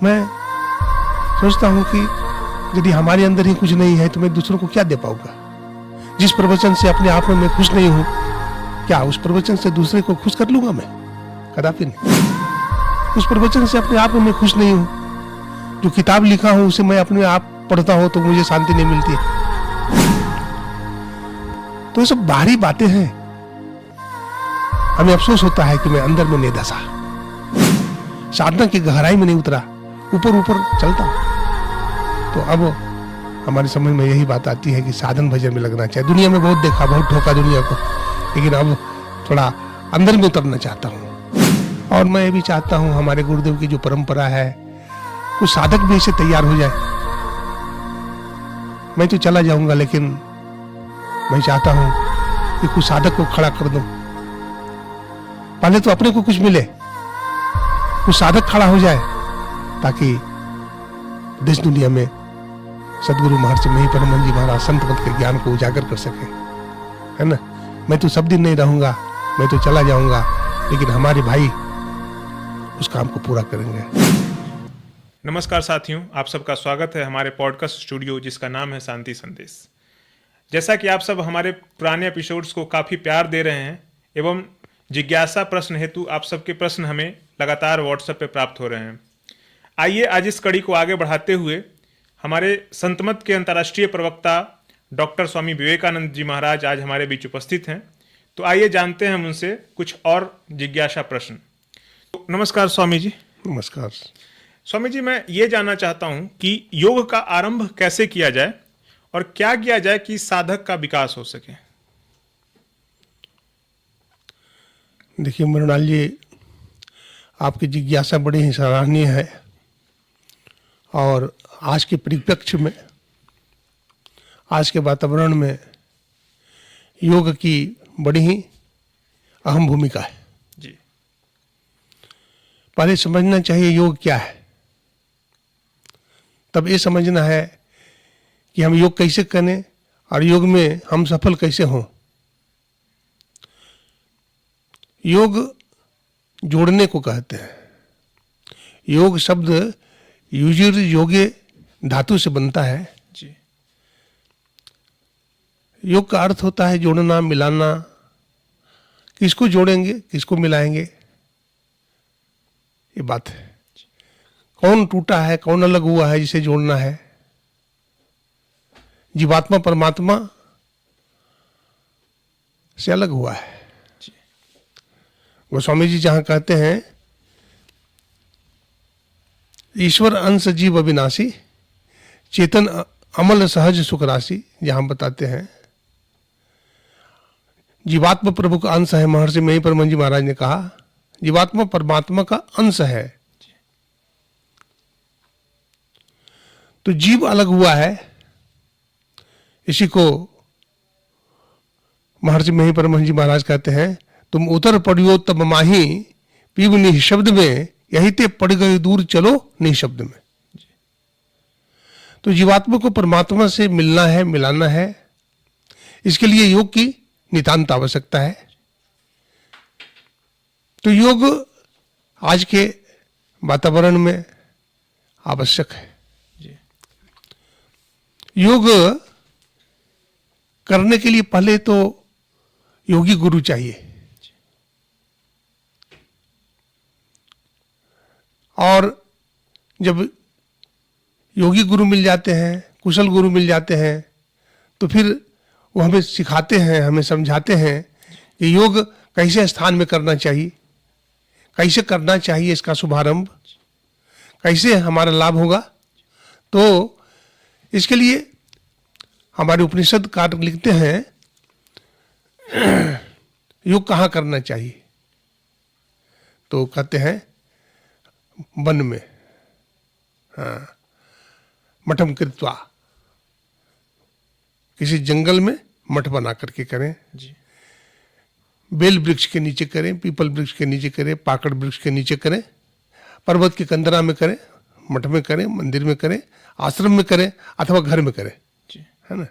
मैं सोचता हूँ कि यदि हमारे अंदर ही कुछ नहीं है तो मैं दूसरों को क्या दे पाऊंगा। जिस प्रवचन से अपने आप में मैं खुश नहीं हूँ, क्या उस प्रवचन से दूसरे को खुश कर लूंगा मैं? कदापि नहीं। उस प्रवचन से अपने आप में मैं खुश नहीं हूँ। जो किताब लिखा हूँ उसे मैं अपने आप पढ़ता हूँ तो मुझे शांति नहीं मिलती है। तो ये सब बाहरी बातें हैं। हमें अफसोस होता है कि मैं अंदर में नहीं धसा, साधना की गहराई में नहीं उतरा, ऊपर ऊपर चलता हूं। तो अब हमारी समझ में यही बात आती है कि साधन भजन में लगना चाहिए। दुनिया में बहुत देखा, बहुत ठोका दुनिया को, लेकिन अब थोड़ा अंदर में उतरना चाहता हूँ। और मैं ये भी चाहता हूँ हमारे गुरुदेव की जो परंपरा है, कुछ साधक भी इसे तैयार हो जाए। मैं तो चला जाऊंगा, लेकिन मैं चाहता हूं कि कुछ साधक को खड़ा कर दूं। पहले तो अपने को कुछ मिले, कुछ साधक खड़ा हो जाए, ताकि देश दुनिया में सदगुरु महर्षि मही परमहंस जी महाराज संत मत के ज्ञान को उजागर कर सके, है ना। मैं तो सब दिन नहीं रहूंगा, मैं तो चला जाऊंगा, लेकिन हमारे भाई उस काम को पूरा करेंगे। नमस्कार साथियों, आप सबका स्वागत है हमारे पॉडकास्ट स्टूडियो जिसका नाम है शांति संदेश। जैसा कि आप सब हमारे पुराने एपिसोड्स को काफ़ी प्यार दे रहे हैं एवं जिज्ञासा प्रश्न हेतु आप सबके प्रश्न हमें लगातार व्हाट्सएप पे प्राप्त हो रहे हैं। आइए आज इस कड़ी को आगे बढ़ाते हुए हमारे संतमत के अंतर्राष्ट्रीय प्रवक्ता डॉक्टर स्वामी विवेकानंद जी महाराज आज हमारे बीच उपस्थित हैं। तो आइए जानते हैं हम उनसे कुछ और जिज्ञासा प्रश्न। तो नमस्कार स्वामी जी। नमस्कार स्वामी जी, मैं ये जानना चाहता हूँ कि योग का आरंभ कैसे किया जाए और क्या किया जाए कि साधक का विकास हो सके। देखिए मृणाल जी, आपकी जिज्ञासा बड़ी ही सराहनीय है और आज के परिप्रेक्ष्य में, आज के वातावरण में योग की बड़ी ही अहम भूमिका है जी। पहले समझना चाहिए योग क्या है, तब ये समझना है कि हम योग कैसे करें और योग में हम सफल कैसे हों। योग जोड़ने को कहते हैं। योग शब्द युजिर योगे धातु से बनता है जी। योग का अर्थ होता है जोड़ना, मिलाना। किसको जोड़ेंगे, किसको मिलाएंगे, ये बात है। कौन टूटा है, कौन अलग हुआ है जिसे जोड़ना है। जीवात्मा परमात्मा से अलग हुआ है। गोस्वामी जी जहां कहते हैं ईश्वर अंश जीव अविनाशी, चेतन अमल सहज सुख राशि, जहां बताते हैं जीवात्मा प्रभु का अंश है। महर्षि मही परमहंस जी महाराज ने कहा जीवात्मा परमात्मा का अंश है। तो जीव अलग हुआ है, इसी को महर्षि मही परमहंस जी महाराज कहते हैं तुम उतर पड़ियो तब माही पीव निःशब्द में, यही ते पड़ गए दूर चलो निःशब्द में। तो जीवात्मा को परमात्मा से मिलना है, मिलाना है। इसके लिए योग की नितांत आवश्यकता है। तो योग आज के वातावरण में आवश्यक है। योग करने के लिए पहले तो योगी गुरु चाहिए, और जब योगी गुरु मिल जाते हैं, कुशल गुरु मिल जाते हैं, तो फिर वो हमें सिखाते हैं, हमें समझाते हैं कि योग कैसे स्थान में करना चाहिए, कैसे करना चाहिए, इसका शुभारंभ कैसे हमारा लाभ होगा। तो इसके लिए हमारे उपनिषद कार लिखते हैं योग कहाँ करना चाहिए, तो कहते हैं वन में, हाँ, मठम कृत्वा, किसी जंगल में मठ बना करके करें जी। बेल वृक्ष के नीचे करें, पीपल वृक्ष के नीचे करें, पाकड़ वृक्ष के नीचे करें, पर्वत की कंदरा में करें, मठ में करें, मंदिर में करें, आश्रम में करें, अथवा घर में करें, है ना।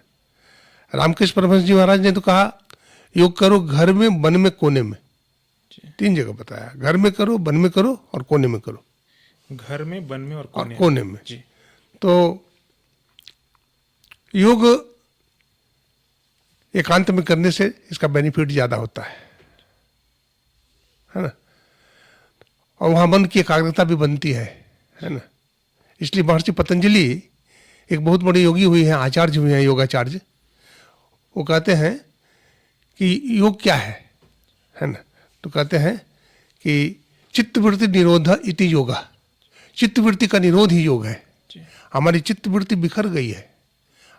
रामकृष्ण परमहंस जी महाराज ने तो कहा योग करो घर में, वन में, कोने में। 3 जगह बताया, घर में करो, वन में करो और कोने में करो। घर में, वन में और और कोने में। जी। तो योग एकांत में करने से इसका बेनिफिट ज्यादा होता है ना, और वहां मन की एकाग्रता भी बनती है ना। इसलिए महर्षि पतंजलि एक बहुत बड़े योगी हुए हैं, आचार्य हुए हैं, योगाचार्य। वो कहते हैं कि योग क्या है ना। तो कहते हैं कि चित्तवृत्ति निरोध इति योगा, चित्तवृत्ति का निरोध ही योग है। हमारी चित्तवृत्ति बिखर गई है,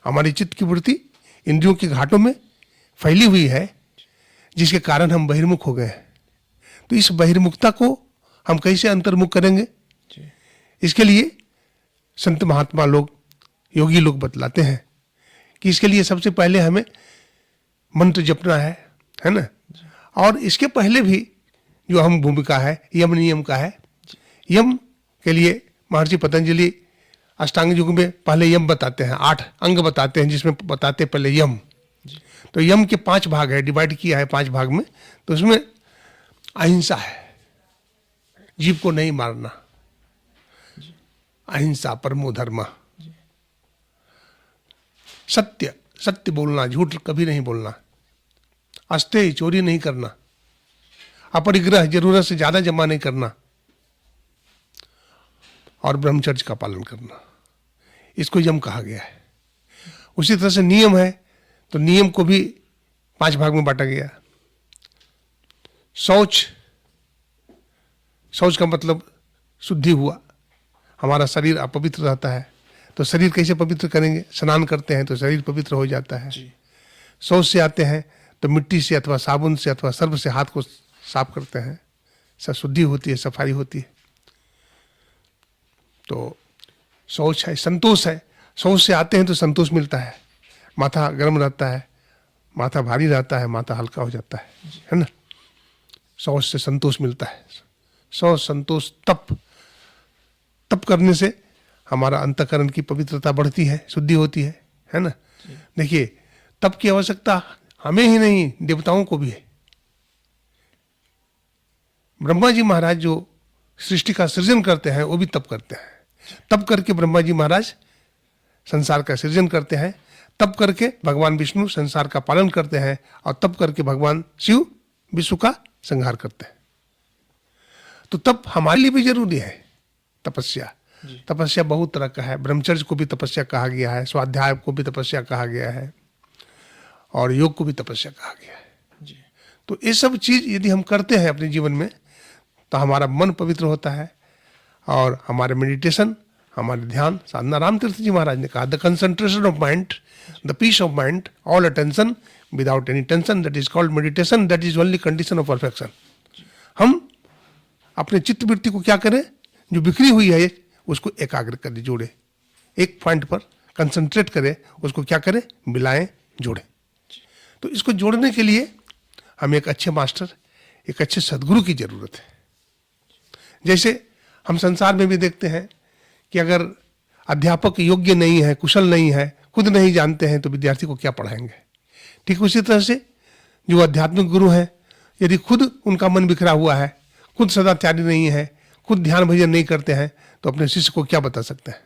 हमारी चित्त की वृत्ति इंद्रियों के घाटों में फैली हुई है, जिसके कारण हम बहिर्मुख हो गए हैं। तो इस बहिर्मुखता को हम कैसे अंतर्मुख करेंगे, इसके लिए संत महात्मा लोग, योगी लोग बतलाते हैं कि इसके लिए सबसे पहले हमें मंत्र जपना है ना। और इसके पहले भी जो हम भूमिका है यम नियम का है। यम के लिए महर्षि पतंजलि अष्टांग योग में पहले यम बताते हैं, 8 अंग बताते हैं, जिसमें बताते हैं पहले यम। तो यम के 5 भाग है, डिवाइड किया है 5 भाग में। तो उसमें अहिंसा है, जीव को नहीं मारना, अहिंसा परमो धर्म, सत्य, सत्य बोलना, झूठ कभी नहीं बोलना, अस्तेय, चोरी नहीं करना, अपरिग्रह, जरूरत से ज्यादा जमा नहीं करना, और ब्रह्मचर्य का पालन करना। इसको यम कहा गया है। उसी तरह से नियम है, तो नियम को भी 5 भाग में बांटा गया। शौच, शौच का मतलब शुद्धि हुआ, हमारा शरीर अपवित्र रहता है, तो शरीर कैसे पवित्र करेंगे, स्नान करते हैं तो शरीर पवित्र हो जाता है। शौच से आते हैं तो मिट्टी से अथवा साबुन से अथवा सर्फ से हाथ को साफ करते हैं, सब शुद्धि होती है, सफाई होती है। तो शौच है, संतोष है, शौच से आते हैं तो संतोष मिलता है, माथा गर्म रहता है, माथा भारी रहता है, माथा हल्का हो जाता है ना। शौच से संतोष मिलता है। शौच, संतोष, तप करने से हमारा अंतःकरण की पवित्रता बढ़ती है, शुद्धि होती है ना। देखिए, तप की आवश्यकता हमें ही नहीं, देवताओं को भी है। ब्रह्मा जी महाराज जो सृष्टि का सृजन करते हैं, वो भी तप करते हैं। तप करके ब्रह्मा जी महाराज संसार का सृजन करते हैं, तप करके भगवान विष्णु संसार का पालन करते हैं, और तप करके भगवान शिव विश्व का संहार करते हैं। तो तप हमारे लिए भी जरूरी है। तपस्या, तपस्या बहुत तरह का है। ब्रह्मचर्य को भी तपस्या कहा गया है, स्वाध्याय को भी तपस्या कहा गया है, और योग को भी तपस्या कहा गया है। तो ये सब चीज यदि हम करते हैं अपने जीवन में, तो हमारा मन पवित्र होता है, और हमारे मेडिटेशन, हमारे ध्यान साधना, राम तीर्थ जी महाराज ने कहा, the concentration of mind, the peace of mind, all attention without any tension, that is called meditation, that is only condition of perfection. हम अपने चित्त वृत्ति को क्या करें, जो बिखरी हुई है उसको एकाग्र कर जोड़े, एक पॉइंट पर कंसंट्रेट करें, उसको क्या करें, मिलाएं, जोड़ें। तो इसको जोड़ने के लिए हमें एक अच्छे मास्टर, एक अच्छे सदगुरु की जरूरत है। जैसे हम संसार में भी देखते हैं कि अगर अध्यापक योग्य नहीं है, कुशल नहीं है, खुद नहीं जानते हैं, तो विद्यार्थी को क्या पढ़ाएंगे। ठीक उसी तरह से जो आध्यात्मिक गुरु हैं, यदि खुद उनका मन बिखरा हुआ है, खुद सदाचारी नहीं है, खुद ध्यान भजन नहीं करते हैं, तो अपने शिष्य को क्या बता सकते हैं,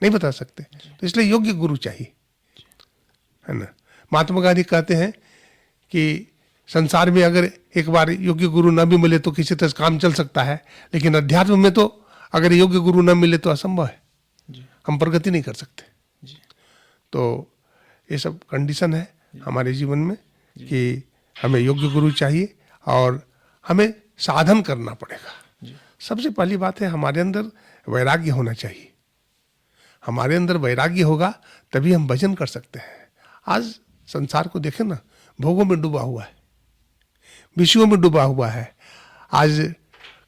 नहीं बता सकते। तो इसलिए योग्य गुरु चाहिए, है ना। महात्मा गांधी कहते हैं कि संसार में अगर एक बार योग्य गुरु न भी मिले तो किसी तरह काम चल सकता है, लेकिन अध्यात्म में तो अगर योग्य गुरु न मिले तो असंभव है, हम प्रगति नहीं कर सकते। तो ये सब कंडीशन है हमारे जीवन में कि हमें योग्य गुरु चाहिए, और हमें साधन करना पड़ेगा। सबसे पहली बात है, हमारे अंदर वैराग्य होना चाहिए। हमारे अंदर वैराग्य होगा तभी हम भजन कर सकते हैं। आज संसार को देखें ना, भोगों में डूबा हुआ है, विषयों में डूबा हुआ है। आज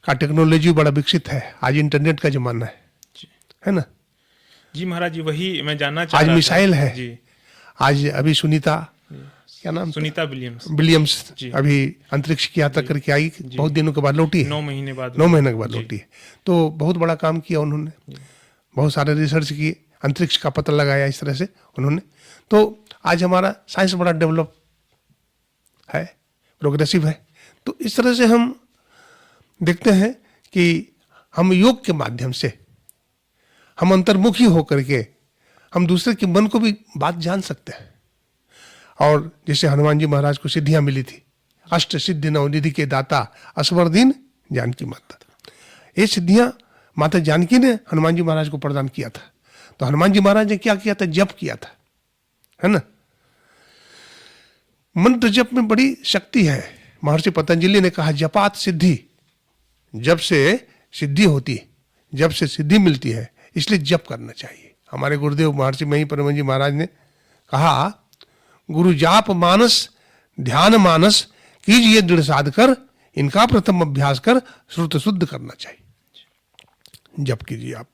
का टेक्नोलॉजी बड़ा विकसित है, आज इंटरनेट का जमाना है ना। जी महाराज जी, वही मैं जानना चाह आज रहा मिसाइल था। है जी। आज अभी सुनीता, क्या नाम, सुनीता विलियम्स अभी अंतरिक्ष की यात्रा करके आई, बहुत दिनों के बाद लौटी है, 9 महीने बाद, 9 महीने के बाद लौटी है। तो बहुत बड़ा काम किया उन्होंने, बहुत सारे रिसर्च किए, अंतरिक्ष का पता लगाया इस तरह से उन्होंने। तो आज हमारा साइंस बड़ा डेवलप है, प्रोग्रेसिव है। तो इस तरह से हम देखते हैं कि हम योग के माध्यम से हम अंतर्मुखी होकर के हम दूसरे के मन को भी बात जान सकते हैं। और जैसे हनुमान जी महाराज को सिद्धियां मिली थी, अष्ट सिद्धि नवनिधि के दाता असवर दीन जानकी माता, ये सिद्धियां माता जानकी ने हनुमान जी महाराज को प्रदान किया था। तो हनुमान जी महाराज ने क्या किया था? जप किया था, है ना। मंत्र जप में बड़ी शक्ति है। महर्षि पतंजलि ने कहा जपात सिद्धि, जब से सिद्धि होती है, जब से सिद्धि मिलती है, इसलिए जप करना चाहिए। हमारे गुरुदेव महर्षि मही परम जी महाराज ने कहा गुरु जाप मानस ध्यान मानस कीजिए दृढ़ साध कर, इनका प्रथम अभ्यास कर श्रुत शुद्ध करना चाहिए। जप कीजिए आप,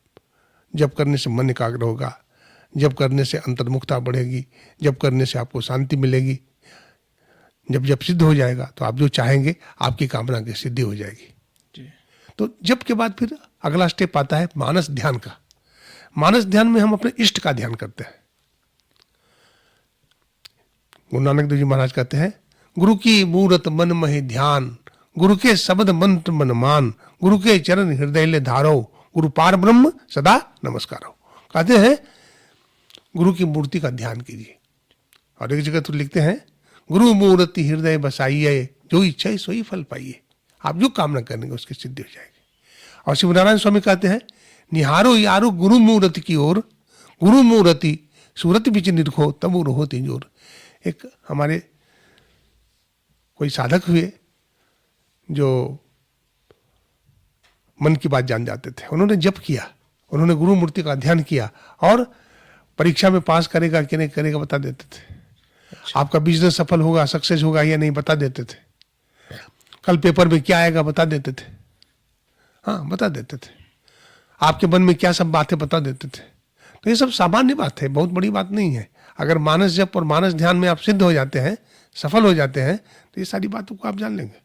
जप करने से मन एकाग्र होगा, जप करने से अंतर्मुखता बढ़ेगी, जप करने से आपको शांति मिलेगी। जब जप सिद्ध हो जाएगा तो आप जो चाहेंगे आपकी कामना की सिद्धि हो जाएगी। तो जप के बाद फिर अगला स्टेप आता है मानस ध्यान का। मानस ध्यान में हम अपने इष्ट का ध्यान करते हैं। गुरु नानक देव जी महाराज कहते हैं गुरु की मूरत मन महि ध्यान, गुरु के शब्द मंत्र मन मान, गुरु के चरण हृदय ले धारो, गुरु पार ब्रह्म सदा नमस्कारो। कहते हैं गुरु की मूर्ति का ध्यान कीजिए। और एक जगह तो लिखते हैं गुरु मूर्ति हृदय बसाइए, जो इच्छा है सोई फल पाइए। आप जो कामना करेंगे उसकी सिद्धि हो जाएगी। और शिवनारायण स्वामी कहते हैं निहारो यारो गुरु मूर्ति की ओर, गुरु मूर्ति सूरत बिच निरखो तब रहो तिजोर। एक हमारे कोई साधक हुए जो मन की बात जान जाते थे, उन्होंने जप किया, उन्होंने गुरु मूर्ति का ध्यान किया और परीक्षा में पास करेगा कि नहीं करेगा बता देते थे। अच्छा। आपका बिजनेस सफल होगा, सक्सेस होगा या नहीं बता देते थे। कल पेपर में क्या आएगा बता देते थे। हाँ, बता देते थे। आपके मन में क्या सब बातें बता देते थे। तो ये सब सामान्य बात है, बहुत बड़ी बात नहीं है। अगर मानस जप और मानस ध्यान में आप सिद्ध हो जाते हैं, सफल हो जाते हैं, तो ये सारी बातों को आप जान लेंगे।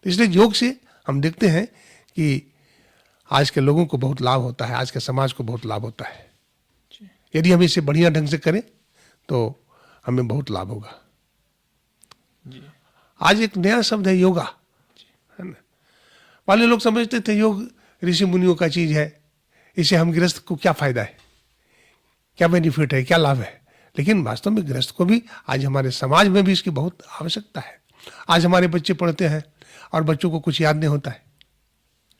तो इसलिए योग से हम देखते हैं कि आज के लोगों को बहुत लाभ होता है, आज के समाज को बहुत लाभ होता है। यदि हम इसे बढ़िया ढंग से करें तो हमें बहुत लाभ होगा। आज एक नया शब्द है योगा, है ना। पहले लोग समझते थे योग ऋषि मुनियों का चीज है, इसे हम गृहस्थ को क्या फायदा है, क्या बेनिफिट है, क्या लाभ है। लेकिन वास्तव में गृहस्थ को भी आज हमारे समाज में भी इसकी बहुत आवश्यकता है। आज हमारे बच्चे पढ़ते हैं और बच्चों को कुछ याद नहीं होता है,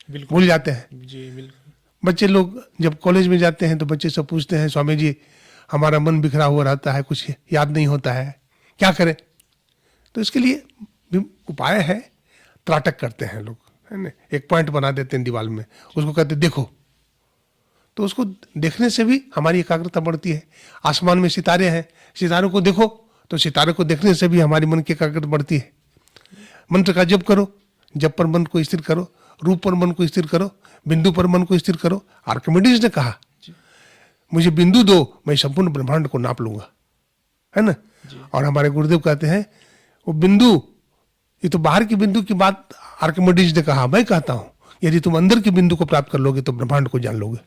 भूल जाते हैं। जी बिल्कुल। बच्चे लोग जब कॉलेज में जाते हैं तो बच्चे सब पूछते हैं स्वामी जी हमारा मन बिखरा हुआ रहता है, कुछ याद नहीं होता है, क्या करें। तो इसके लिए भी उपाय है, त्राटक करते हैं लोग, है ना। एक पॉइंट बना देते हैं दीवार में, उसको कहते हैं देखो। तो उसको देखने से भी हमारी एकाग्रता बढ़ती है। आसमान में सितारे हैं, सितारों को देखो, तो सितारे को देखने से भी हमारी मन की एकाग्रता बढ़ती है। मंत्र का जप करो, जप पर मन को स्थिर करो, रूप पर मन को स्थिर करो, बिंदु पर मन को स्थिर करो। आर्किमिडीज ने कहा मुझे बिंदु दो, मैं संपूर्ण ब्रह्मांड को नाप लूंगा, है ना। और हमारे गुरुदेव कहते हैं वो बिंदु, ये तो बाहर की बिंदु की बात आर्किमिडीज ने कहा, मैं कहता हूं यदि तुम अंदर की बिंदु को प्राप्त कर लोगे तो ब्रह्मांड को जान लोगे।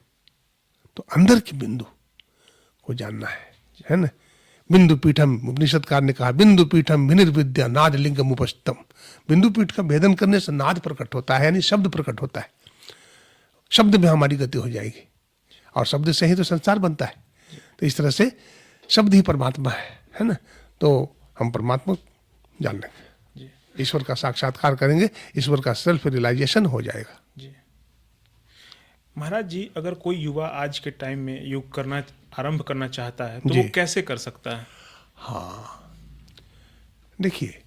तो अंदर की बिंदु को जानना है ना। बिंदु पीठम, उपनिषदकार ने कहा बिंदु पीठम विनिर्विद्या नाद लिंगम उपस्थम। बिंदु पीठ का भेदन करने से नाद प्रकट होता है, यानी शब्द प्रकट होता है। शब्द में हमारी गति हो जाएगी और शब्द से ही तो संसार बनता है। तो इस तरह से शब्द ही परमात्मा है ना। तो हम परमात्मा जान लेंगे, ईश्वर का साक्षात्कार करेंगे, ईश्वर का सेल्फ रियलाइजेशन हो जाएगा। जी महाराज जी, अगर कोई युवा आज के टाइम में योग करना आरंभ करना चाहता है तो वो कैसे कर सकता है? हाँ, देखिए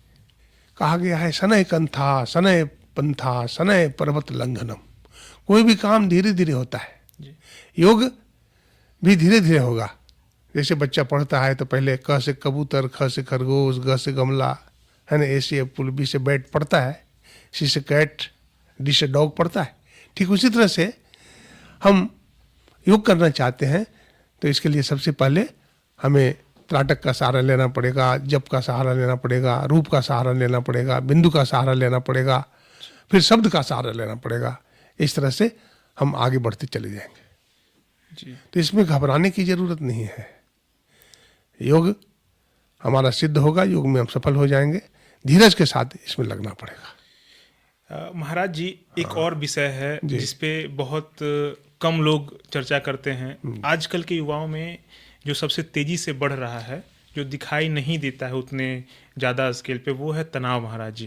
कहा गया है शनय कंथा शनय पंथा शनय पर्वत लंघनम। कोई भी काम धीरे धीरे होता है, योग भी धीरे धीरे होगा। जैसे बच्चा पढ़ता है तो पहले क से कबूतर, ख से खरगोश, ग से गमला, है ना, ए से एप्पल, बी से बैट पढ़ता है, सी से कैट, डी से डॉग पढ़ता है। ठीक उसी तरह से हम योग करना चाहते हैं तो इसके लिए सबसे पहले हमें त्राटक का सहारा लेना पड़ेगा, जप का सहारा लेना पड़ेगा, रूप का सहारा लेना पड़ेगा, बिंदु का सहारा लेना पड़ेगा, फिर शब्द का सहारा लेना पड़ेगा। इस तरह से हम आगे बढ़ते चले जाएंगे जी। तो इसमें घबराने की जरूरत नहीं है। योग हमारा सिद्ध होगा, योग में हम सफल हो जाएंगे। धीरज के साथ इसमें लगना पड़ेगा। महाराज जी, एक और विषय है जिसपे बहुत कम लोग चर्चा करते हैं। आजकल के युवाओं में जो सबसे तेजी से बढ़ रहा है, जो दिखाई नहीं देता है उतने ज़्यादा स्केल पे, वो है तनाव महाराज जी।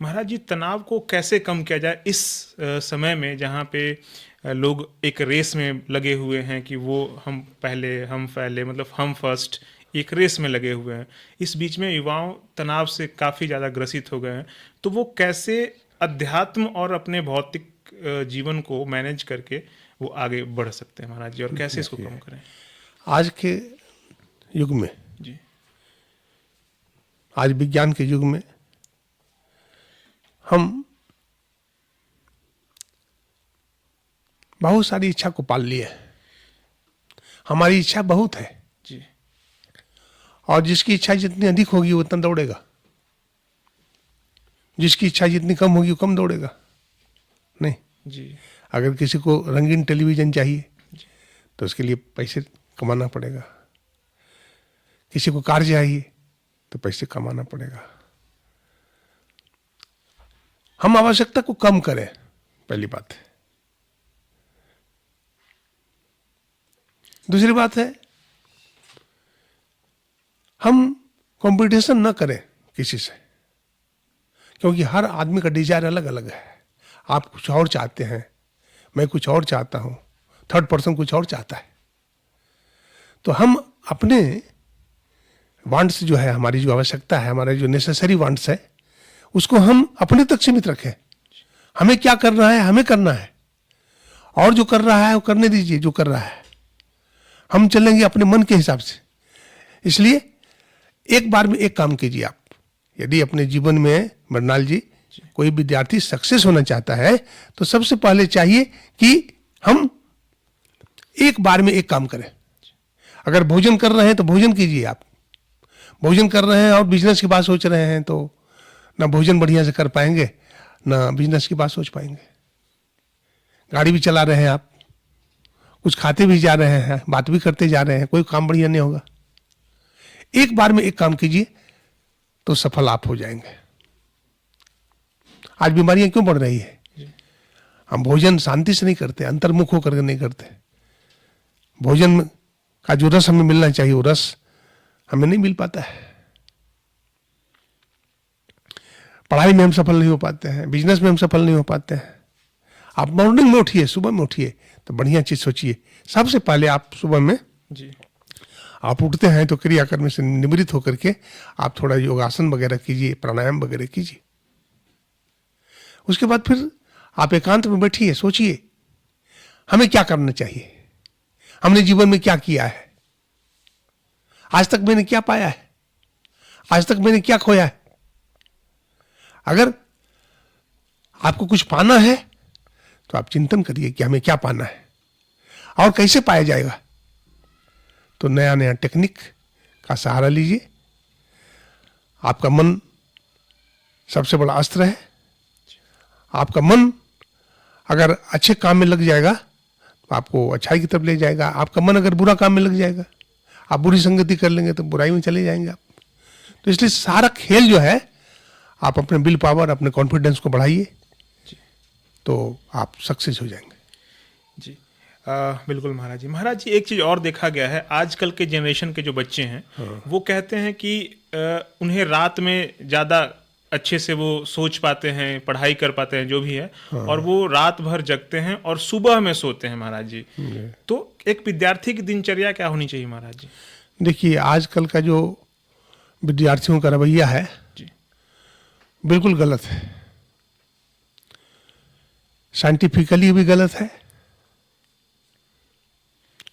महाराज जी, तनाव को कैसे कम किया जाए इस समय में जहाँ पे लोग एक रेस में लगे हुए हैं कि वो हम पहले मतलब हम फर्स्ट, एक रेस में लगे हुए हैं। इस बीच में युवाओं तनाव से काफ़ी ज़्यादा ग्रसित हो गए हैं, तो वो कैसे अध्यात्म और अपने भौतिक जीवन को मैनेज करके वो आगे बढ़ सकते हैं महाराज जी, और कैसे इसको कम करें? आज के युग में जी आज विज्ञान के युग में हम बहुत सारी इच्छा को पाल लिए हैं। हमारी इच्छा बहुत है जी और जिसकी इच्छा जितनी अधिक होगी वो उतना दौड़ेगा, जिसकी इच्छा जितनी कम होगी वो कम दौड़ेगा। नहीं, जी अगर किसी को रंगीन टेलीविजन चाहिए तो उसके लिए पैसे कमाना पड़ेगा, किसी को कार चाहिए तो पैसे कमाना पड़ेगा। हम आवश्यकता को कम करें, पहली बात है। दूसरी बात है, हम कंपटीशन न करें किसी से, क्योंकि हर आदमी का डिजायर अलग अलग है। आप कुछ और चाहते हैं, मैं कुछ और चाहता हूं, थर्ड पर्सन कुछ और चाहता है। तो हम अपने वांट्स जो है, हमारी जो आवश्यकता है, हमारे जो नेसेसरी वांट्स है, उसको हम अपने तक सीमित रखें। हमें क्या करना है, हमें करना है, और जो कर रहा है वो करने दीजिए जो कर रहा है। हम चलेंगे अपने मन के हिसाब से। इसलिए एक बार में एक काम कीजिए आप। यदि अपने जीवन में मृणाल जी कोई विद्यार्थी सक्सेस होना चाहता है तो सबसे पहले चाहिए कि हम एक बार में एक काम करें। अगर भोजन कर रहे हैं तो भोजन कीजिए आप। भोजन कर रहे हैं और बिजनेस की बात सोच रहे हैं तो ना भोजन बढ़िया से कर पाएंगे, ना बिजनेस की बात सोच पाएंगे। गाड़ी भी चला रहे हैं आप, कुछ खाते भी जा रहे हैं, बात भी करते जा रहे हैं, कोई काम बढ़िया नहीं होगा। एक बार में एक काम कीजिए तो सफल आप हो जाएंगे। आज बीमारियां क्यों बढ़ रही है? हम भोजन शांति से नहीं करते, अंतर्मुख होकर नहीं करते। भोजन का जो रस हमें मिलना चाहिए वो रस हमें नहीं मिल पाता है। पढ़ाई में हम सफल नहीं हो पाते हैं, बिजनेस में हम सफल नहीं हो पाते हैं। आप मॉर्निंग में उठिए, सुबह में उठिए तो बढ़िया चीज सोचिए। सबसे पहले आप सुबह में जी आप उठते हैं तो क्रियाकर्म से निवृत्त होकर के आप थोड़ा योगासन वगैरह कीजिए, प्राणायाम वगैरह कीजिए। उसके बाद फिर आप एकांत में बैठिए, सोचिए हमें क्या करना चाहिए, हमने जीवन में क्या किया है, आज तक मैंने क्या पाया है, आज तक मैंने क्या खोया है। अगर आपको कुछ पाना है तो आप चिंतन करिए कि हमें क्या पाना है और कैसे पाया जाएगा। तो नया नया टेक्निक का सहारा लीजिए। आपका मन सबसे बड़ा अस्त्र है। आपका मन अगर अच्छे काम में लग जाएगा तो आपको अच्छाई की तरफ ले जाएगा। आपका मन अगर बुरा काम में लग जाएगा, आप बुरी संगति कर लेंगे तो बुराई में चले जाएंगे आप। तो इसलिए सारा खेल जो है, आप अपने विल पावर, अपने कॉन्फिडेंस को बढ़ाइए तो आप सक्सेस हो जाएंगे। जी बिल्कुल महाराज जी। महाराज जी, एक चीज़ और देखा गया है, आजकल के जनरेशन के जो बच्चे हैं वो कहते हैं कि उन्हें रात में ज़्यादा अच्छे से वो सोच पाते हैं, पढ़ाई कर पाते हैं, जो भी है, और वो रात भर जगते हैं और सुबह में सोते हैं महाराज जी। तो एक विद्यार्थी की दिनचर्या क्या होनी चाहिए महाराज जी? देखिए, आजकल का जो विद्यार्थियों का रवैया है जी बिल्कुल गलत है। साइंटिफिकली भी गलत है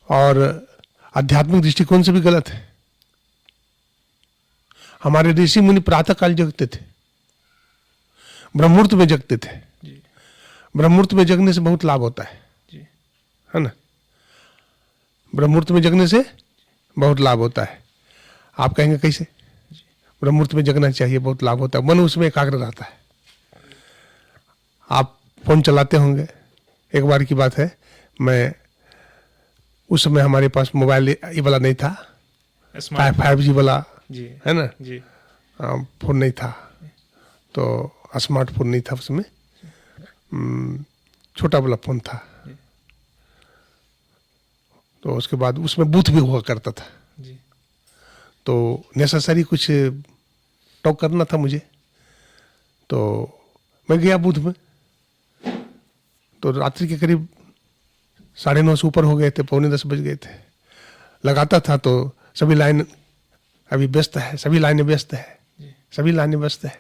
और आध्यात्मिक दृष्टिकोण से भी गलत है। हमारे ऋषि मुनि प्रातः काल जगते थे, ब्रह्ममुहूर्त में जगते थे। ब्रह्ममुहूर्त में जगने से बहुत लाभ होता है, है ना? ब्रह्ममुहूर्त में जगने से बहुत लाभ होता है। आप कहेंगे कैसे? ब्रह्ममुहूर्त में जगना चाहिए, बहुत लाभ होता है, मन उसमें एकाग्र रहता है। आप फोन चलाते होंगे, एक बार की बात है, मैं उस समय हमारे पास मोबाइल ये वाला नहीं था, 5G वाला जी है ना जी, फोन नहीं था, तो स्मार्टफोन नहीं था उसमें, छोटा वाला फोन था। तो उसके बाद उसमें बूथ भी हुआ करता था। जी। तो नेसेसरी कुछ टॉक करना था मुझे, तो मैं गया बूथ में। तो रात्रि के करीब 9:30 से ऊपर हो गए थे, 9:45 बज गए थे। लगाता था तो सभी लाइन अभी व्यस्त है, सभी लाइनें व्यस्त है, सभी लाइनें व्यस्त है।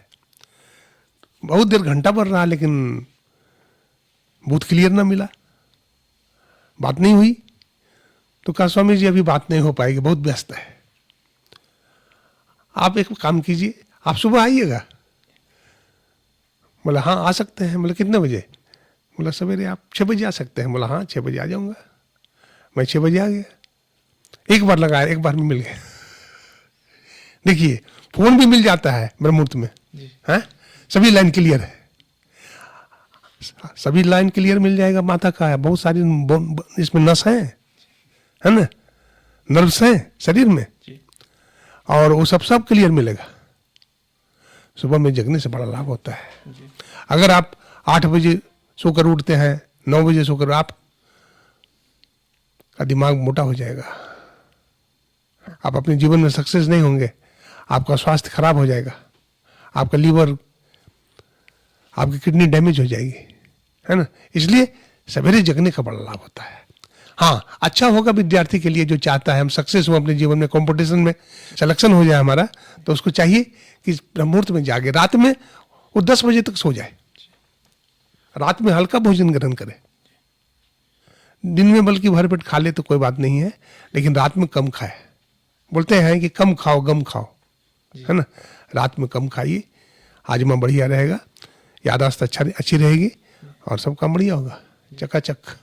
बहुत देर घंटा भर रहा, लेकिन बूथ क्लियर ना मिला, बात नहीं हुई। तो कहा स्वामी जी अभी बात नहीं हो पाएगी, बहुत व्यस्त है। आप एक काम कीजिए, आप सुबह आइएगा। बोला हाँ आ सकते हैं। बोला कितने बजे? बोला सवेरे आप 6 बजे आ सकते हैं। बोला हाँ 6 बजे आ जाऊंगा। मैं 6 बजे आ गया। एक बार लगाया, एक बार में मिल गया। देखिए फोन भी मिल जाता है ब्रह्ममुहूर्त में, है सभी लाइन क्लियर है, सभी लाइन क्लियर मिल जाएगा। माता का है, बहुत सारी इसमें नस है ना, नर्व्स हैं शरीर में, और वो सब क्लियर मिलेगा। सुबह में जगने से बड़ा लाभ होता है। अगर आप 8 बजे सोकर उठते हैं, 9 बजे सोकर, आप का दिमाग मोटा हो जाएगा, आप अपने जीवन में सक्सेस नहीं होंगे, आपका स्वास्थ्य खराब हो जाएगा, आपका लीवर, आपकी किडनी डैमेज हो जाएगी, है ना। इसलिए सवेरे जगने का बड़ा लाभ होता है। हाँ अच्छा होगा विद्यार्थी के लिए जो चाहता है हम सक्सेस हो अपने जीवन में, कंपटीशन में सिलेक्शन हो जाए हमारा, तो उसको चाहिए कि ब्रह्ममुहूर्त में जागे। रात में वो 10 बजे तक सो जाए, रात में हल्का भोजन ग्रहण करे। दिन में बल्कि भर पेट खा ले तो कोई बात नहीं है, लेकिन रात में कम खाए। बोलते हैं कि कम खाओ गम खाओ, है ना। रात में कम खाइए, हाजमा बढ़िया रहेगा, यादाश्त अच्छी रहेगी, और सब काम बढ़िया होगा, चकाचक।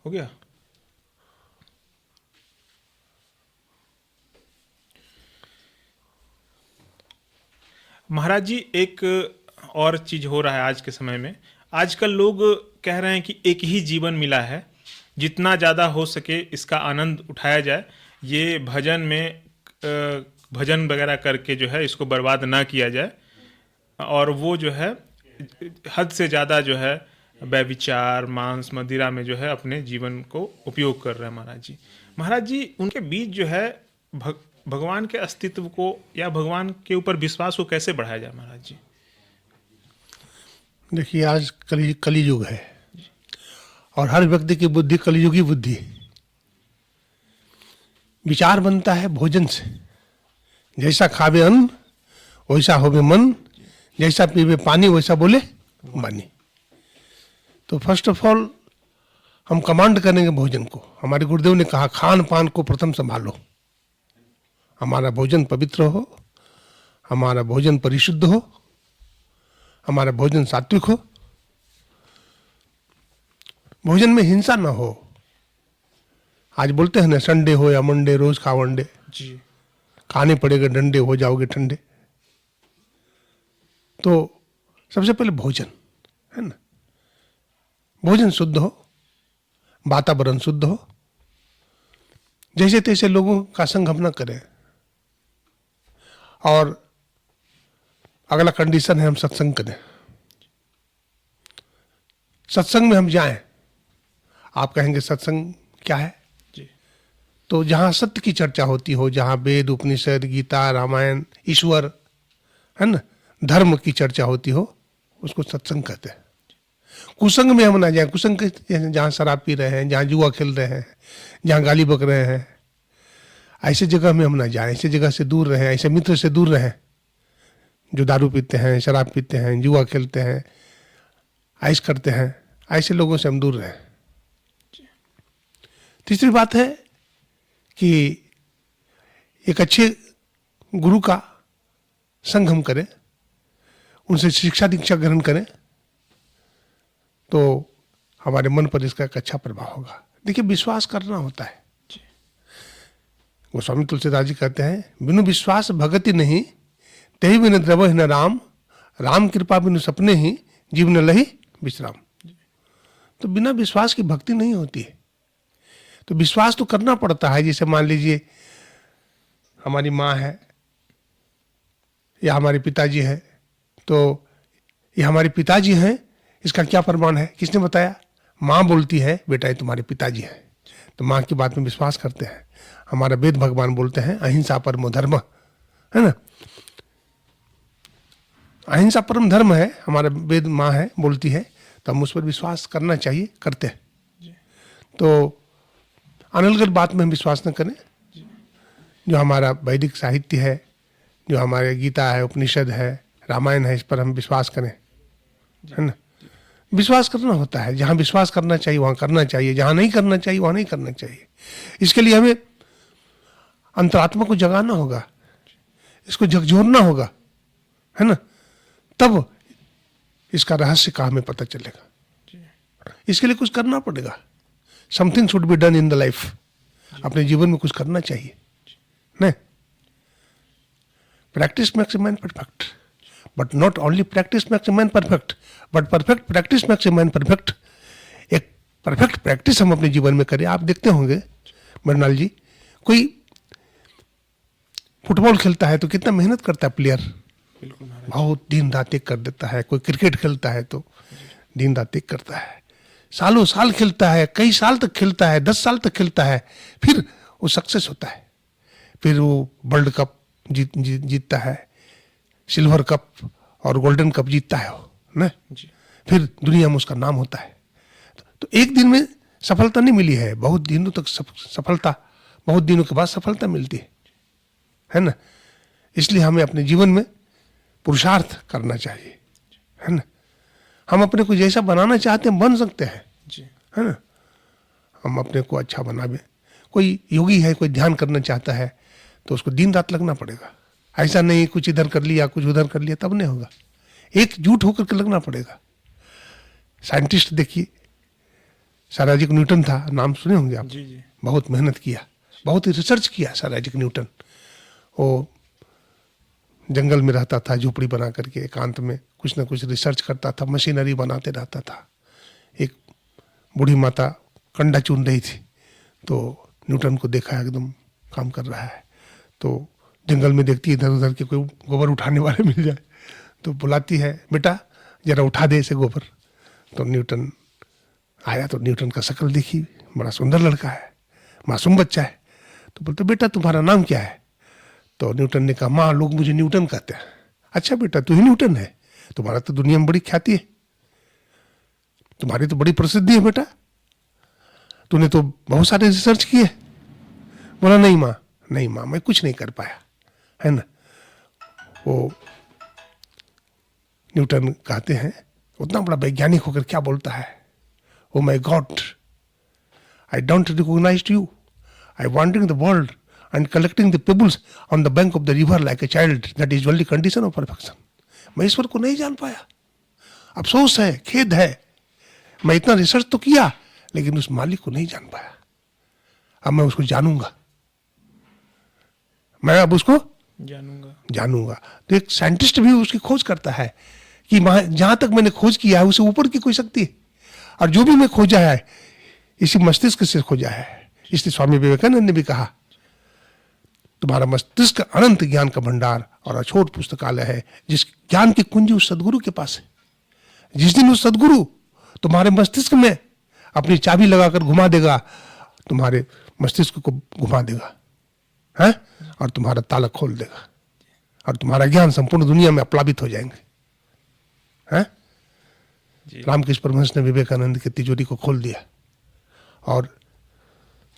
हो गया। महाराज जी एक और चीज हो रहा है आज के समय में। आजकल लोग कह रहे हैं कि एक ही जीवन मिला है, जितना ज़्यादा हो सके इसका आनंद उठाया जाए। ये भजन में भजन वगैरह करके जो है इसको बर्बाद ना किया जाए, और वो जो है हद से ज़्यादा जो है व्यभिचार मांस मदिरा में जो है अपने जीवन को उपयोग कर रहे हैं। महाराज जी उनके बीच जो है भगवान के अस्तित्व को या भगवान के ऊपर विश्वास को कैसे बढ़ाया जाए महाराज जी? देखिए आज कलियुग है, और हर व्यक्ति की बुद्धि कलियुगी बुद्धि है। विचार बनता है भोजन से। जैसा खावे अन्न वैसा होवे मन, जैसा पीवे पानी वैसा बोले वाणी। तो फर्स्ट ऑफ ऑल हम कमांड करेंगे भोजन को। हमारे गुरुदेव ने कहा खान पान को प्रथम संभालो, हमारा भोजन पवित्र हो, हमारा भोजन परिशुद्ध हो, हमारा भोजन सात्विक हो, भोजन में हिंसा ना हो। आज बोलते हैं ना संडे हो या मंडे रोज खाओ अंडे जी, खाने पड़ेगा डंडे हो जाओगे ठंडे। तो सबसे पहले भोजन है ना, भोजन शुद्ध हो, वातावरण शुद्ध हो, जैसे तैसे लोगों का संग हम न करें। और अगला कंडीशन है हम सत्संग करें, सत्संग में हम जाएं। आप कहेंगे सत्संग क्या है? जी। तो जहां सत्य की चर्चा होती हो, जहां वेद उपनिषद गीता रामायण ईश्वर है ना धर्म की चर्चा होती हो, उसको सत्संग कहते हैं। कुसंग में हम ना जाए। कुसंग जहां शराब पी रहे हैं, जहां जुआ खेल रहे हैं, जहां गाली बक रहे हैं, ऐसे जगह में हम ना जाए। ऐसे जगह से दूर रहें, ऐसे मित्र से दूर रहें जो दारू पीते हैं, शराब पीते हैं, जुआ खेलते हैं, ऐश करते हैं। ऐसे लोगों से हम दूर रहें। तीसरी बात है कि एक अच्छे गुरु का संग हम करें, उनसे शिक्षा दीक्षा ग्रहण करें, तो हमारे मन पर इसका एक अच्छा प्रभाव होगा। देखिए विश्वास करना होता है। गोस्वामी तुलसीदास जी कहते हैं बिनु विश्वास भगति नहीं, तेहि बिनु द्रवहि न राम, राम कृपा बिनु सपने ही, जीवन लहि विश्राम। तो बिना विश्वास की भक्ति नहीं होती है। तो विश्वास तो करना पड़ता है। जैसे मान लीजिए हमारी माँ है या हमारे पिताजी है, तो ये हमारे पिताजी हैं, इसका क्या प्रमाण है? किसने बताया? माँ बोलती है बेटा ये तुम्हारे पिताजी हैं, तो माँ की बात में विश्वास करते हैं। हमारा वेद भगवान बोलते हैं अहिंसा परमो धर्म, है ना, अहिंसा परम धर्म है, हमारा वेद माँ है बोलती है, तो हम उस पर विश्वास करना चाहिए, करते हैं। तो अनलगढ़ बात में हम विश्वास न करें। जो हमारा वैदिक साहित्य है, जो हमारे गीता है, उपनिषद है, रामायण है, इस पर हम विश्वास करें, है ना। विश्वास करना होता है, जहाँ विश्वास करना चाहिए वहाँ करना चाहिए, जहाँ नहीं करना चाहिए वहाँ नहीं करना चाहिए। इसके लिए हमें अंतरात्मा को जगाना होगा, इसको झकझोरना होगा, है ना, तब इसका रहस्य का हमें पता चलेगा। इसके लिए कुछ करना पड़ेगा। Something should be done in the life. अपने जीवन में कुछ करना चाहिए, नहीं? Practice makes a man perfect, but not only practice makes a man perfect, but perfect practice makes a man perfect. एक परफेक्ट प्रैक्टिस हम अपने जीवन में करें। आप देखते होंगे मृणाल जी, कोई फुटबॉल खेलता है तो कितना मेहनत करता है प्लेयर, बहुत दिन रात एक कर देता है। कोई क्रिकेट खेलता है तो दिन रात एक करता है, सालों साल खेलता है, कई साल तक खेलता है, 10 साल तक खेलता है, फिर वो सक्सेस होता है, फिर वो वर्ल्ड कप जीतता है, सिल्वर कप और गोल्डन कप जीतता है वो, ना, फिर दुनिया में उसका नाम होता है। तो एक दिन में सफलता नहीं मिली है, बहुत दिनों तक सफलता, बहुत दिनों के बाद सफलता मिलती है ना। इसलिए हमें अपने जीवन में पुरुषार्थ करना चाहिए, है ना। हम अपने को जैसा बनाना चाहते हैं बन सकते हैं, है ना। हम अपने को अच्छा बनावे। कोई योगी है, कोई ध्यान करना चाहता है तो उसको दिन रात लगना पड़ेगा। ऐसा नहीं कुछ इधर कर लिया कुछ उधर कर लिया तब नहीं होगा, एकजुट होकर के लगना पड़ेगा। साइंटिस्ट देखिए, सर आइजैक न्यूटन था, नाम सुने होंगे आप। जी। बहुत मेहनत किया, बहुत रिसर्च किया सर आइजैक न्यूटन। वो जंगल में रहता था, झोपड़ी बना करके एकांत में कुछ ना कुछ रिसर्च करता था, मशीनरी बनाते रहता था। एक बूढ़ी माता कंडा चुन रही थी, तो न्यूटन को देखा एकदम काम कर रहा है, तो जंगल में देखती है इधर उधर के कोई गोबर उठाने वाले मिल जाए तो बुलाती है, बेटा जरा उठा दे इसे गोबर। तो न्यूटन आया, तो न्यूटन का शक्ल देखी, बड़ा सुंदर लड़का है, मासूम बच्चा है। तो बोलते बेटा तुम्हारा नाम क्या है? तो न्यूटन ने कहा माँ लोग मुझे न्यूटन कहते हैं। अच्छा बेटा तू ही न्यूटन है, तुम्हारा तो दुनिया में बड़ी ख्याति है, तुम्हारी तो बड़ी प्रसिद्धि है बेटा, तूने तो बहुत सारे रिसर्च किए। बोला नहीं माँ मैं कुछ नहीं कर पाया, है ना। वो न्यूटन कहते हैं उतना बड़ा वैज्ञानिक होकर क्या बोलता है, oh my God I don't recognise you, I wandering the world and collecting the pebbles on the bank of the river like a child, that is only condition of perfection. मैं ईश्वर को नहीं जान पाया, अफसोस है, खेद है। मैं इतना रिसर्च तो किया लेकिन उस मालिक को नहीं जान पाया। अब मैं उसको जानूंगा, मैं अब उसको जानूंगा। तो एक साइंटिस्ट भी उसकी खोज करता है कि जहां तक मैंने खोज किया है उससे ऊपर की कोई शक्ति है, और जो भी मैं खोजा है इसी मस्तिष्क से खोजा है। इसलिए स्वामी विवेकानंद ने भी कहा तुम्हारा मस्तिष्क अनंत ज्ञान का भंडार और अछूट पुस्तकालय है, जिस ज्ञान की कुंजी उस सदगुरु के पास है। जिस दिन उस सदगुरु तुम्हारे मस्तिष्क में अपनी चाबी लगाकर घुमा देगा, तुम्हारे मस्तिष्क को घुमा देगा, है, और तुम्हारा ताला खोल देगा, और तुम्हारा ज्ञान संपूर्ण दुनिया में अप्लावित हो जाएंगे, हैं। रामकृष्ण परमहंस ने विवेकानंद की तिजोरी को खोल दिया, और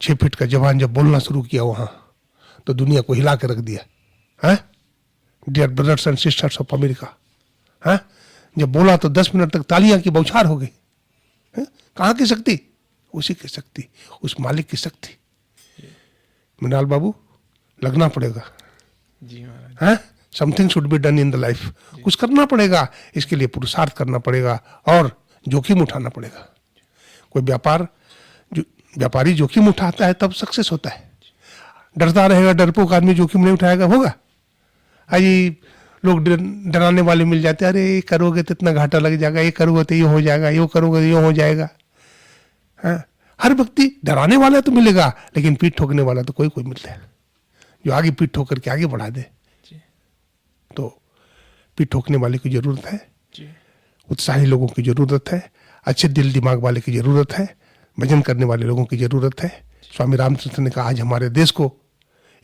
6 फीट का जवान जब बोलना शुरू किया वहां तो दुनिया को हिला के रख दिया, है। Dear brothers and sisters of America, है, जब बोला तो 10 मिनट तक तालियां की बौछार हो गई। कहाँ की शक्ति? उसी की शक्ति, उस मालिक की शक्ति। मृणाल बाबू लगना पड़ेगा, है। Something should be done in the life. कुछ करना पड़ेगा, इसके लिए पुरुषार्थ करना पड़ेगा और जोखिम उठाना पड़ेगा। कोई व्यापारी जोखिम उठाता है तब सक्सेस होता है। डरता रहेगा, डरपोक आदमी जोखिम नहीं उठाएगा, होगा। अजी लोग डराने वाले मिल जाते हैं, अरे ये करोगे तो इतना घाटा लग जाएगा, ये करोगे तो ये हो जाएगा, ये करोगे तो ये हो जाएगा। हाँ, हर व्यक्ति डराने वाला तो मिलेगा लेकिन पीठ ठोकने वाला तो कोई मिलता है। जो आगे पीठ ठोक करके आगे बढ़ा दे। जी तो पीठ ठोकने वाले की जरूरत है, जी उत्साही लोगों की जरूरत है, अच्छे दिल दिमाग वाले की जरूरत है, भजन करने वाले लोगों की जरूरत है। स्वामी रामकृष्ण ने कहा आज हमारे देश को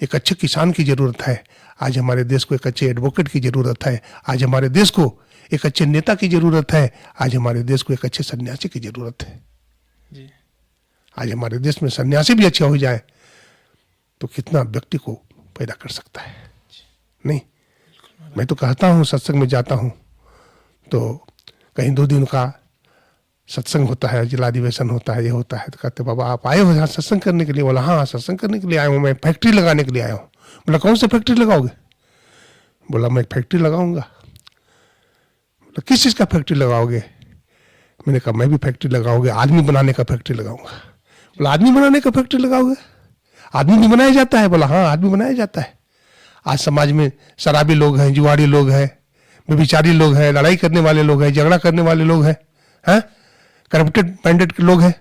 एक अच्छे किसान की जरूरत है, आज हमारे देश को एक अच्छे एडवोकेट की जरूरत है, आज हमारे देश को एक अच्छे नेता की जरूरत है, आज हमारे देश को एक अच्छे सन्यासी की जरूरत है। जी आज हमारे देश में सन्यासी भी अच्छा हो जाए तो कितना व्यक्ति को पैदा कर सकता है। नहीं, मैं तो कहता हूँ, सत्संग में जाता हूँ तो कहीं 2 दिन का सत्संग होता है, जिला अधिवेशन होता है, ये होता है, तो कहते बाबा आप आए हो यहाँ सत्संग करने के लिए? बोला हाँ सत्संग करने के लिए आया हूँ, मैं फैक्ट्री लगाने के लिए आया हूँ। बोला कौन सी फैक्ट्री लगाओगे? बोला मैं फैक्ट्री लगाऊंगा। बोला किस चीज़ का फैक्ट्री लगाओगे? मैंने कहा मैं भी फैक्ट्री लगाओगे, आदमी बनाने का फैक्ट्री लगाऊंगा। बोला आदमी बनाने का फैक्ट्री लगाओगे? आदमी भी बनाया जाता है? बोला हाँ आदमी बनाया जाता है। आज समाज में शराबी लोग हैं, जुआड़ी लोग हैं, व्यभिचारी लोग हैं, लड़ाई करने वाले लोग हैं, झगड़ा करने वाले लोग हैं, करप्टेड माइंडेड के लोग हैं,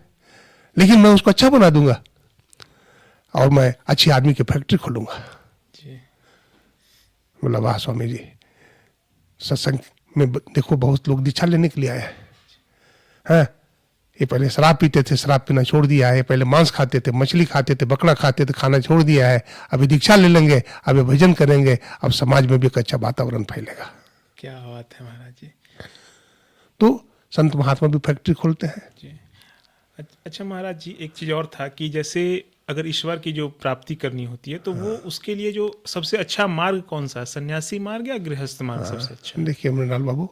लेकिन मैं उसको अच्छा बना दूंगा और मैं अच्छी आदमी की फैक्ट्री खोलूंगा। बोला वाह स्वामी जी, सत्संग में देखो बहुत लोग दीक्षा लेने के लिए आए हैं। ये पहले शराब पीते थे, शराब पीना छोड़ दिया है, पहले मांस खाते थे, मछली खाते थे, बकरा खाते थे, खाना छोड़ दिया है, अभी दीक्षा ले लेंगे, अभी भजन करेंगे, अब समाज में भी एक अच्छा वातावरण फैलेगा। क्या बात है महाराज जी। तो संत महात्मा भी फैक्ट्री खोलते हैं। जी अच्छा महाराज जी, एक चीज़ और था कि जैसे अगर ईश्वर की जो प्राप्ति करनी होती है तो वो उसके लिए जो सबसे अच्छा मार्ग कौन सा है, सन्यासी मार्ग या गृहस्थ मार्ग सबसे अच्छा? देखिए मृणाल बाबू,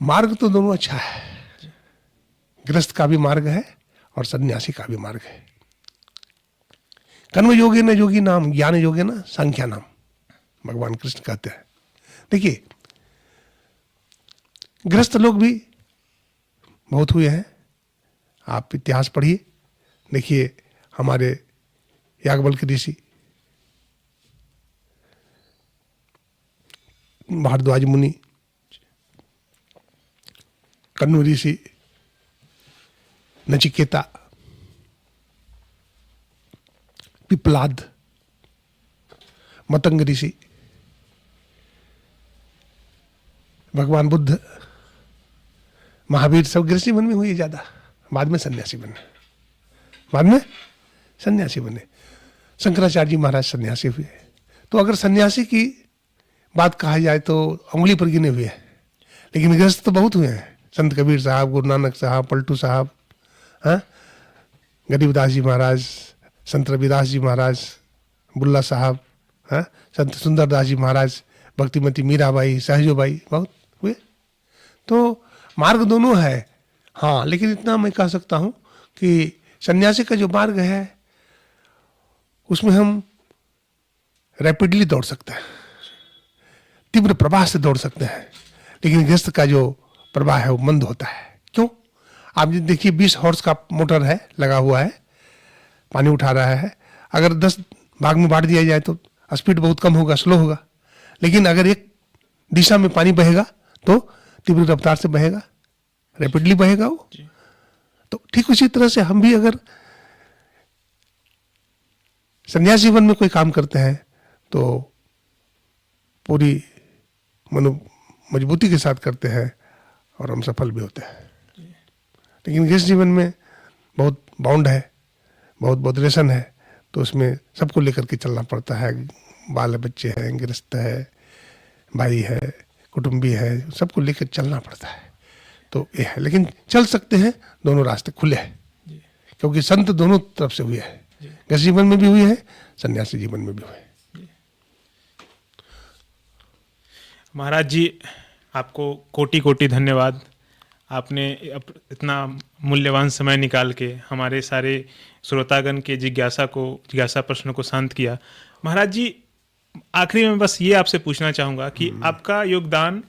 मार्ग तो दोनों अच्छा है, गृहस्थ का भी मार्ग है और सन्यासी का भी मार्ग है। कर्म योगे न योगी नाम, ज्ञान योगे न संख्या नाम, भगवान कृष्ण कहते हैं। देखिए गृहस्थ लोग भी बहुत हुए हैं, आप इतिहास पढ़िए, देखिए हमारे याज्ञवल्क्य ऋषि, भारद्वाज मुनि, कण्व ऋषि, नचिकेता, पिपलाद, मतंग ऋषि, भगवान बुद्ध, महावीर, सब गृहस्थी वन में हुए ज्यादा, बाद में सन्यासी बने, बाद में सन्यासी बने। शंकराचार्य जी महाराज सन्यासी हुए। तो अगर सन्यासी की बात कहा जाए तो उंगली पर गिने हुए हैं, लेकिन गृहस्थ तो बहुत हुए हैं। संत कबीर साहब, गुरु नानक साहब, पलटू साहब, गरीबदास जी महाराज, संत रविदास जी महाराज, बुल्ला साहब, संत सुंदरदास जी महाराज, भक्तिमती मीराबाई, सहजोबाई, बहुत हुए। तो मार्ग दोनों है, हाँ, लेकिन इतना मैं कह सकता हूँ कि सन्यासी का जो मार्ग है उसमें हम रैपिडली दौड़ सकते हैं, तीव्र प्रवाह से दौड़ सकते हैं, लेकिन गृहस्थ का जो प्रवाह है वो मंद होता है। क्यों? आप देखिए 20 हॉर्स का मोटर है, लगा हुआ है, पानी उठा रहा है, अगर 10 भाग में बांट दिया जाए तो स्पीड बहुत कम होगा, स्लो होगा, लेकिन अगर एक दिशा में पानी बहेगा तो तीव्र रफ्तार से बहेगा, रैपिडली बहेगा वो। तो ठीक उसी तरह से हम भी अगर सन्यासी जीवन में कोई काम करते हैं तो पूरी मजबूती के साथ करते हैं और हम सफल भी होते हैं। लेकिन गृहस्थ जीवन में बहुत बाउंड है, बहुत बॉडरेशन है, तो उसमें सबको लेकर के चलना पड़ता है। बाल बच्चे हैं, गृहस्थ है, भाई है, कुटुंबी है, सबको लेकर चलना पड़ता है। तो ये है, लेकिन चल सकते हैं, दोनों रास्ते खुले हैं, क्योंकि संत दोनों तरफ से हुए हैं, गृहस्थ जीवन में भी हुए हैं, सन्यासी जीवन में भी हुए। महाराज जी, आपको कोटि कोटि धन्यवाद। आपने इतना मूल्यवान समय निकाल के हमारे सारे श्रोतागण के जिज्ञासा प्रश्नों को शांत किया। महाराज जी, आखिरी में बस ये आपसे पूछना चाहूँगा कि आपका योगदान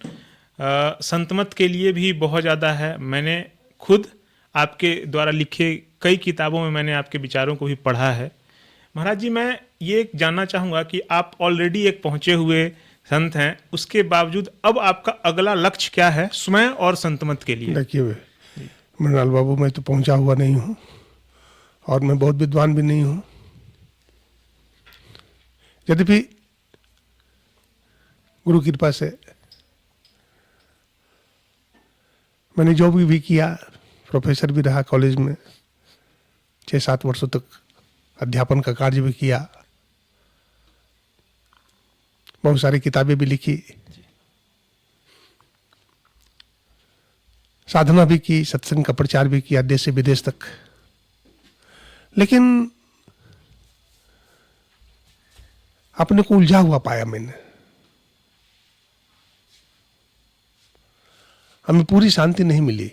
संतमत के लिए भी बहुत ज़्यादा है। मैंने खुद आपके द्वारा लिखे कई किताबों में मैंने आपके विचारों को भी पढ़ा है। महाराज जी, मैं ये जानना चाहूँगा कि आप ऑलरेडी एक पहुँचे हुए संत हैं, उसके बावजूद अब आपका अगला लक्ष्य क्या है स्वयं और संतमत के लिए? देखिए मृणाल बाबू, मैं तो पहुंचा हुआ नहीं हूँ और मैं बहुत विद्वान भी नहीं हूँ। यद्यपि गुरु की कृपा से मैंने जो भी किया, प्रोफेसर भी रहा कॉलेज में, 6-7 वर्षों तक अध्यापन का कार्य भी किया, बहुत सारी किताबें भी लिखी, साधना भी की, सत्संग का प्रचार भी किया देश से विदेश तक। लेकिन अपने को उलझा हुआ पाया मैंने। हमें पूरी शांति नहीं मिली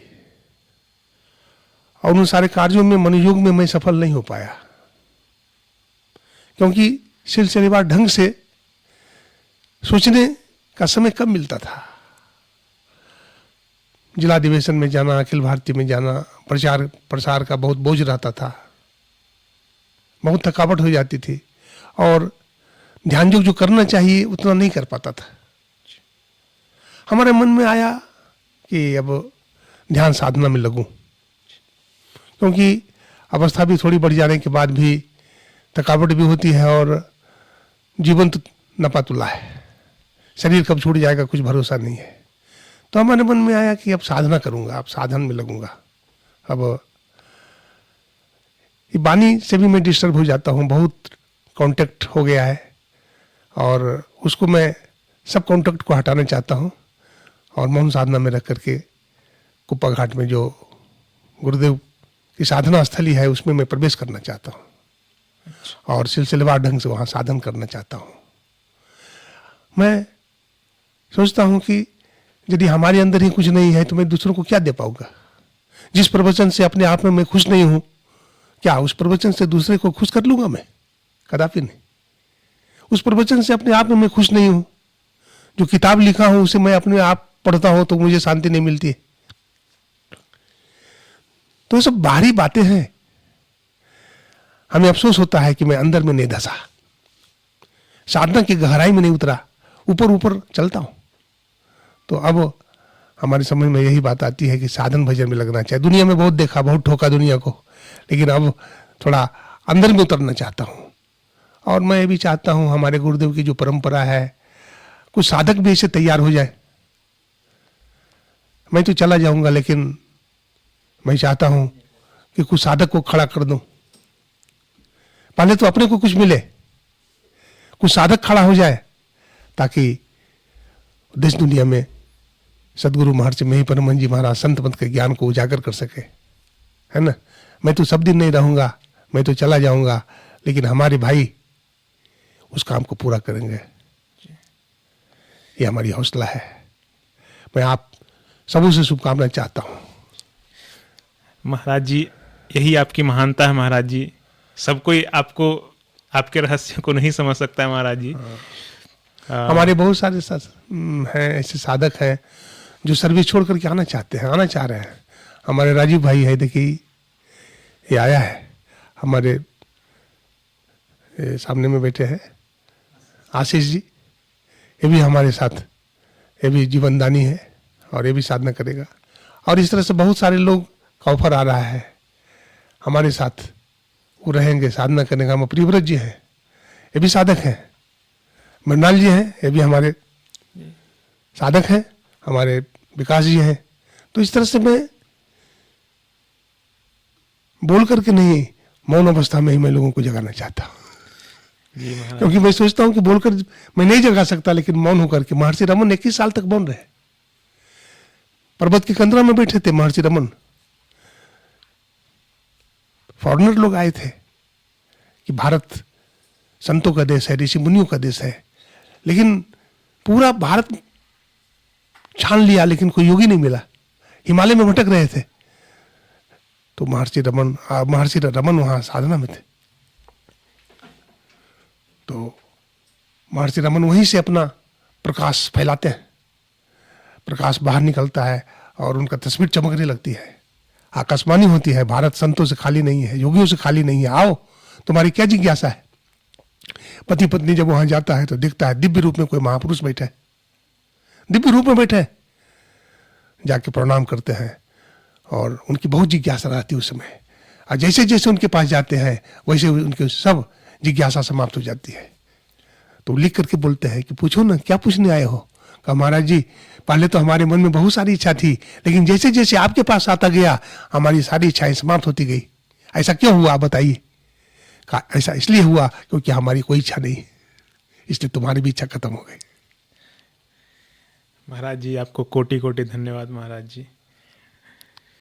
और उन सारे कार्यों में मनोयोग में मैं सफल नहीं हो पाया, क्योंकि सिलसिलेवार ढंग से सोचने का समय कम मिलता था। जिला अधिवेशन में जाना, अखिल भारतीय में जाना, प्रचार प्रसार का बहुत बोझ रहता था, बहुत थकावट हो जाती थी और ध्यान जो करना चाहिए उतना नहीं कर पाता था। हमारे मन में आया कि अब ध्यान साधना में लगूं, क्योंकि अवस्था भी थोड़ी बढ़ जाने के बाद भी थकावट भी होती है और जीवन तो नपातुला है, शरीर कब छूट जाएगा कुछ भरोसा नहीं है। तो हमारे मन में आया कि अब साधना करूंगा, अब साधन में लगूंगा। अब ये वाणी से भी मैं डिस्टर्ब हो जाता हूँ, बहुत कांटेक्ट हो गया है और उसको मैं सब कांटेक्ट को हटाना चाहता हूँ और मौन साधना में रख करके कुप्पा घाट में जो गुरुदेव की साधना स्थली है उसमें मैं प्रवेश करना चाहता हूँ और सिलसिलेवार ढंग से वहाँ साधन करना चाहता हूँ। मैं सोचता हूँ कि यदि हमारे अंदर ही कुछ नहीं है तो मैं दूसरों को क्या दे पाऊंगा। जिस प्रवचन से अपने आप में मैं खुश नहीं हूँ, क्या उस प्रवचन से दूसरे को खुश कर लूंगा मैं? कदापि नहीं। उस प्रवचन से अपने आप में मैं खुश नहीं हूँ। जो किताब लिखा हूं उसे मैं अपने आप पढ़ता हूं तो मुझे शांति नहीं मिलती है। तो ये सब बाहरी बातें हैं। हमें अफसोस होता है कि मैं अंदर में नहीं धंसा, साधना की गहराई में नहीं उतरा, ऊपर ऊपर चलता हूं। तो अब हमारी समझ में यही बात आती है कि साधन भजन में लगना चाहिए। दुनिया में बहुत देखा, बहुत ठोका दुनिया को, लेकिन अब थोड़ा अंदर में उतरना चाहता हूं। और मैं ये भी चाहता हूं हमारे गुरुदेव की जो परंपरा है, कुछ साधक भी ऐसे तैयार हो जाए। मैं तो चला जाऊंगा, लेकिन मैं चाहता हूं कि कुछ साधक को खड़ा कर दूं। पहले तो अपने को कुछ मिले, कुछ साधक खड़ा हो जाए, ताकि देश दुनिया में सदगुरु महर्षि मेही परमहंस जी महाराज संत पंथ के ज्ञान को उजागर कर सके, है ना। मैं तो सब दिन नहीं रहूंगा, मैं तो चला जाऊंगा, लेकिन हमारे भाई उस काम को पूरा करेंगे। ये हमारी हौसला है। मैं आप सबों से शुभकामनाएं चाहता हूं। महाराज जी, यही आपकी महानता है महाराज जी। सब कोई आपको, आपके रहस्य को नहीं समझ सकता है महाराज जी। हमारे बहुत सारे हैं, ऐसे साधक हैं जो सर्विस छोड़ करके आना चाहते हैं, आना चाह रहे हैं। हमारे राजीव भाई है, देखिए ये आया है, हमारे सामने में बैठे हैं आशीष जी, ये भी हमारे साथ, ये भी जीवनदानी है और ये भी साधना करेगा। और इस तरह से बहुत सारे लोग का ऑफर आ रहा है हमारे साथ, वो रहेंगे, साधना करने का। प्रियव्रत जी हैं, ये भी साधक हैं। मृणाल जी हैं, ये भी हमारे साधक हैं। हमारे विकास जी हैं। तो इस तरह से मैं बोल करके नहीं, मौन अवस्था में ही मैं लोगों को जगाना चाहता हूँ। क्योंकि मैं सोचता हूं कि बोलकर मैं नहीं जगा सकता, लेकिन मौन होकर के। महर्षि रमन 21 साल तक मौन रहे, पर्वत की कंदरा में बैठे थे महर्षि रमन। फॉरेनर लोग आए थे कि भारत संतों का देश है, ऋषि मुनियों का देश है, लेकिन पूरा भारत छान लिया, लेकिन कोई योगी नहीं मिला। हिमालय में भटक रहे थे, तो महर्षि रमन वहां साधना में थे। तो महर्षि रमन वहीं से अपना प्रकाश फैलाते हैं, प्रकाश बाहर निकलता है और उनका तस्वीर चमकने लगती है, आकाशवाणी होती है, भारत संतों से खाली नहीं है, योगियों से खाली नहीं है, आओ तुम्हारी क्या जिज्ञासा है। पति पत्नी जब वहां जाता है तो दिखता है दिव्य रूप में कोई महापुरुष बैठे, दिव्य रूप में बैठे, जाके प्रणाम करते हैं और उनकी बहुत जिज्ञासा रहती है उस समय। और जैसे जैसे उनके पास जाते हैं वैसे उनके सब जिज्ञासा समाप्त हो जाती है। तो लिख करके बोलते हैं कि पूछो ना, क्या पूछने आए हो? कहा महाराज जी, पहले तो हमारे मन में बहुत सारी इच्छा थी, लेकिन जैसे जैसे आपके पास आता गया हमारी सारी इच्छाएं समाप्त होती गई। ऐसा क्यों हुआ, बताइए? कहा ऐसा इसलिए हुआ क्योंकि हमारी कोई इच्छा नहीं, इसलिए तुम्हारी भी इच्छा खत्म हो गई। महाराज जी, आपको कोटि कोटि धन्यवाद महाराज जी।